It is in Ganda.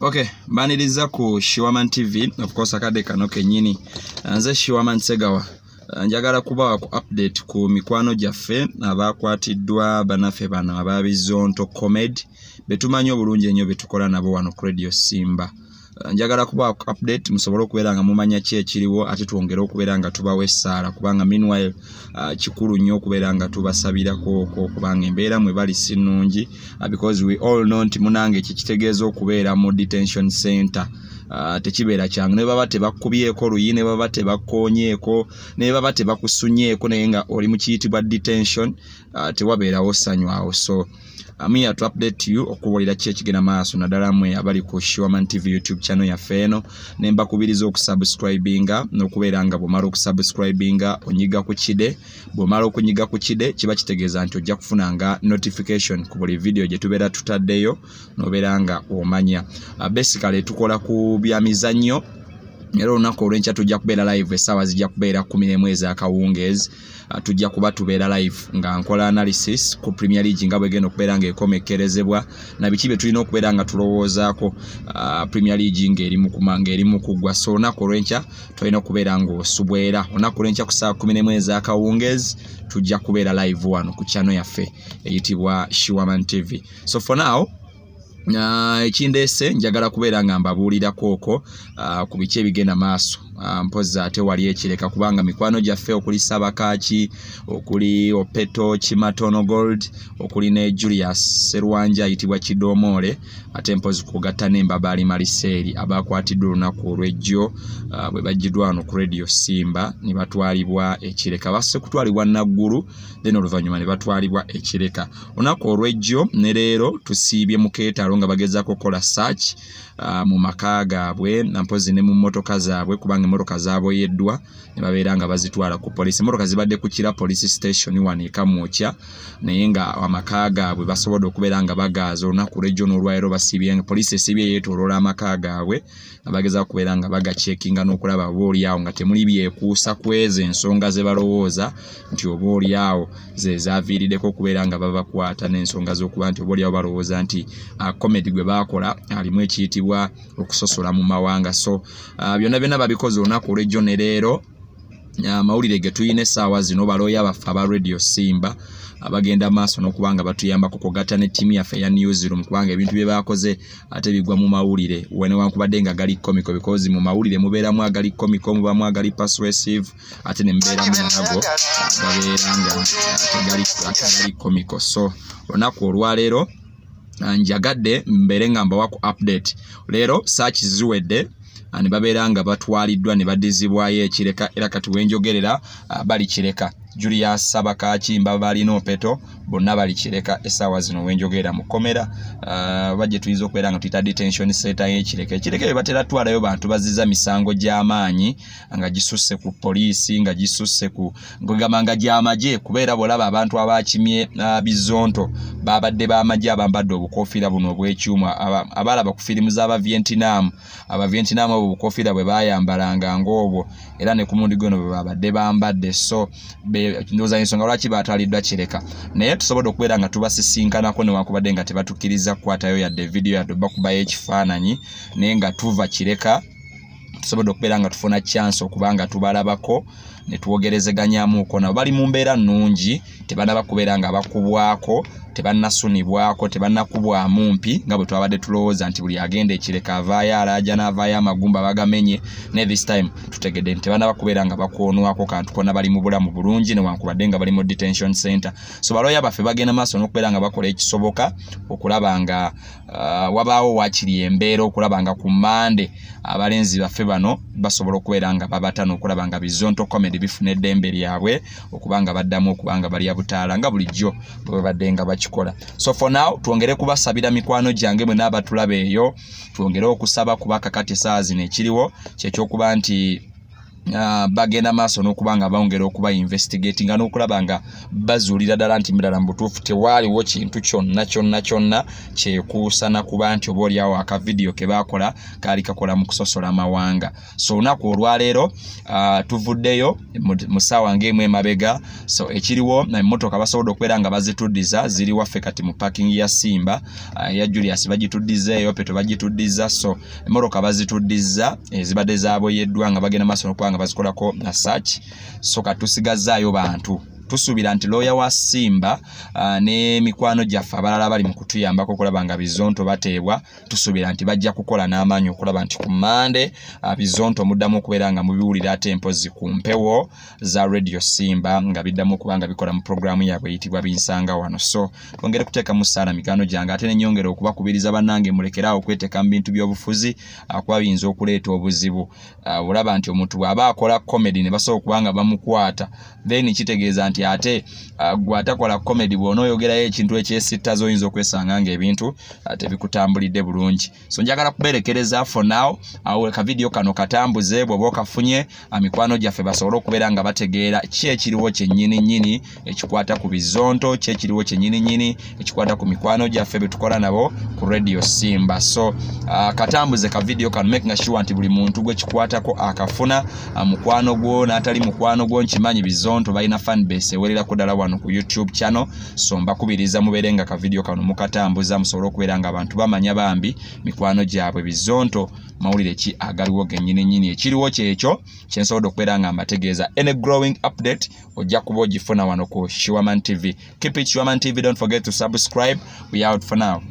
Okay, baniriza ku Shiwaman TV, of course akade kano kenyini. Nze Shiwaman Segawa. Njagala kubawa ku update ku mikwano gyaffe abakwatiddwa banafe bano ababizonto comedy betumanyi obulungi ennyo betukola nabo wano ku Radio Simba. Njagala kubawa ku update musobole okubeera nga mumanya ki ekiriwo ate twongere okubeera nga tubawa essaala kubanga meanwhile kikulu nnyo okubeera nga tubasabirako kubanga embeera mwe bali si nnungi because we all know nti munange kitegeeza okubeera mu detention center. Tekibeera kyangu ne baba tebakubyeko luyi ne baba tebakonyeeko ne baba tebakusunyeeko naye nga oli mu kiyitibwa detention tewabeerawo sanywawo. So I'm here to update you okuwulira ki ekigenda maaso naddala mmwe abali ku Shiwaman TV YouTube channel yaffe eno ne mbakubiriza okusubscribinga n'okubeera nga bw'omala okusubscribinga onyiga ku kide. Bw'omala okunyiga ku kide kiba kitegeeza nti ojja kufunanga notification ku buli video gye tubeera tutaddeyo n'obeera nga omanya. Basically tukola ku bya mizannyo. Era olunaku olw'enkya tujja kubeera live essaawa zijja kubeera 11 ez'akawungeezi. Tujja kuba tubeera live nga nkola analysis ku Premier League nga bwegenda okubeera nga ekomekerezebwa na biki bye tulina okubeera nga tulowoozaako Premier League ng'eri mu kuggwa. So olunaku olw'enkya tulina okubeera ng'osubwera. Olunaku olw'enkya ku ssaawa 11 ez'akawungeezi tujja kubeera live wano ku channel yaffe eyitibwa Shiwaman TV. So for now ekindeese njagala kubeera nga mbabuulirako okwo ku biki ebigenda maaso. Mpozi ate wali ekireka kubanga mikwano gyaffe okuli Sabakaaki, okuli Opeto Kimatono Gold, okuli ne Julius Serwanja ayitibwa Kidomole, ate mpozi kugatta n'Embabali Maliseeri abakwatiddwa olunaku olw'ejjo bwe bajjiddwa wano ku Radio Simba ne batwalibwa ekireka. Basse kutwalibwa Naggulu then oluvannyuma ne batwalibwa ekireka. Olunaku olw'ejjo ne leero tusiibye mu keetalo nga bagezaako okukola search mu maka gaabwe nampozi ne mu mmotoka zaabwe kubanga emmotoka zaaboyeddwa ne babeera nga bazitwala ku poliisi. Emmotoka zibadde ku Kira police station wano e Kamwokya naye nga amaka gaabwe basobodde okubeera nga bagaaza olunaku lw'ejjo n'olwaleero basiibye poliisi esiibye yeetooloola amaka gaabwe nga bagezaako okubeera nga bagacekinga n'okulaba oboolyawo nga temuli byekuusa ku ezo ensonga ze balowooza nti oboolyawo ze zaaviiriddeko okubeera nga babakwata n'ensonga z'okuba nti oboolyawo balowooza nti comedy gwe baakola alimu ekiyitibwa okusosola mu mawanga. So byonna byonna babikoze olunaku olw'ejjo ne leero. Amawulire ge tuyina essaawa zino balooya baffe aba Radio Simba abagenda maaso n'okubanga batuyambako kugatta ne ttiimu yaffe ya Newsroom kubanga ebintu bye baakoze ate bigwa mu mawulire newankubadde nga gali comical because mu mawulire mubeeramu agali comical mubamu agali persuasive ate ne mubeeramu nago gabeera nga tegali comical. So olunaku olwaleero njagadde mbeere nga mbawa ku update. Leero search ziwedde ne babeera nga batwaliddwa ne badizibwayo ekireka era kati wenjogerera bali kireka. Julius Sabakaaki Mbabali n'Opeto bonna bali kireka essaawa zino wenjogerera mu komera bajje tuyinza okubeera nga tuyita detention center y'ekireka. Ekireka bye batera twalayo bantu bazizza misango gy'amaanyi nga gisusse ku poliisi nga gisusse ku ngogamba gy'amagye kubeera bolaba abantu abakimye bizonto babadde b'amagye abambadde obukofiira buno obw'ekyuma abalaba ku firimu z'aba Vietnam abo obukofiira bwe bayambalanga ng'obwo era ne ku mundi guno bwe babadde bambadde. So ndowooza ensonga lwaki batwaliddwa kireka naye tusobodde okubeera nga tubasisinkanako newankubadde nga tebatukkiriza kukwatayo yadde video yadde bakubayo ekifaananyi naye nga tuva kireka tusobodde okubeera nga tufuna chance okubanga tubalabako ne tuwogerezeganyaamuko nabo bali mu mbeera nnungi tebanaba kubeera nga bakubwako tebannasunibwako tebannakubwamu mpi nga bwe twabadde tulowooza nti buli agenda ekireka avaayo alaaja n'avaayo amagumba bagamenye ne this time tutegedde nti tebannaba kubeera nga bakwonwako kantu konna bali mu bulamu bulungi newankubadde nga bali mu detention center. So balooya baffe bagenda maaso n'okubeera nga bakola ekisoboka okulaba nga wabaawo waakiri embeera okulaba nga ku Mande abalenzi baffe bano basobola okubeera nga babata n'okulaba nga bizonto comedy bifuna eddembe lyabwe okubanga baddamu okubanga bali abutaala nga bulijjo bwe babadde nga bakikola. So for now twongere kubasabira mikwano gyange mwe n'abatulaba eyo twongere okusaba kubaka kati essaawa zino ekiriwo kyekyokuba nti bagenda maaso n'okubanga bawongera okuba investigating n'okulaba nga bazuulira ddala nti mirala mbutuufu tewaaliwo kintu kyonna kyekuusa na kuba nti oba oliawo akavidiyo ke baakola kaali kakola mu kusosola amawanga. So olunaku olwaleero tuvuddeyo mu ssaawa ng'emu emabega. So ekiriwo emmotoka basobodde okubeera nga bazituddiza ziri waffe kati mu parking ya Simba ya Julius bagituddizeeyo Peto bagituddiza. So emmotoka bazituddiza ezibadde zaaboyeddwa nga bagenda maaso n'okuba nga bazikolako na search. So katusigazaayo bantu tusuubira nti lawyer wa Simba ne mikwano gyaffe abalala bali mu kutuyambako okulaba nga Bizonto bateebwa. Tusuubira nti bajja kukola n'amaanyi okulaba nti ku Mande Bizonto muddamu okubeera nga mubiwulira ate mpozi ku mpewo za Radio Simba nga biddamu okuba nga bikola mu programu yaabwe eyitibwa Binsanga Wano. So twongere kuteeka mu ssaala mikwano gyange ate nenyongera okubakubiriza bannange mulekeraawo okweteeka mu bintu by'obufuzi kuba biyinza okuleeta obuzibu. Olaba nti omuntu bw'aba akola comedy ne basobola okuba nga bamukwata then kitegeeza nti ate gwatakola comedy bw'onoyogerayo ekintu ekyesittaza oyinza okwesanga ng'ebintu tebikutambulidde bulungi. So njagala kuberekereza for now awo kavidiyo kano katambuze bw'oba okafunye mikwano gyaffe basobole okubeera nga bategeera ki ekiriwo kyennyini ekikwata ku Bizonto, ki ekiriwo kyennyini ekikwata ku mikwano gyaffe betukola nabo ku Radio Simba. So katambuze kavidiyo kano making sure nti buli muntu gwe kikwatako akafuna mukwano gwo n'atali mukwano gwo nkimanyi Bizonto balina fan base ewererako ddala wano ku YouTube channel. So mbakubiriza mubeere nga kavidiyo kano mukatambuza musobole okubeera nga abantu bamanya bambi mikwano gyabwe Bizonto mawulire ki agaliwo gennyini ekiriwo kyekyo kyensobodde okubeera nga mbategeeza. Any growing update ojja kuba ogifuna wano ku Shuaman TV. Keep it Shuaman TV, don't forget to subscribe. We out for now.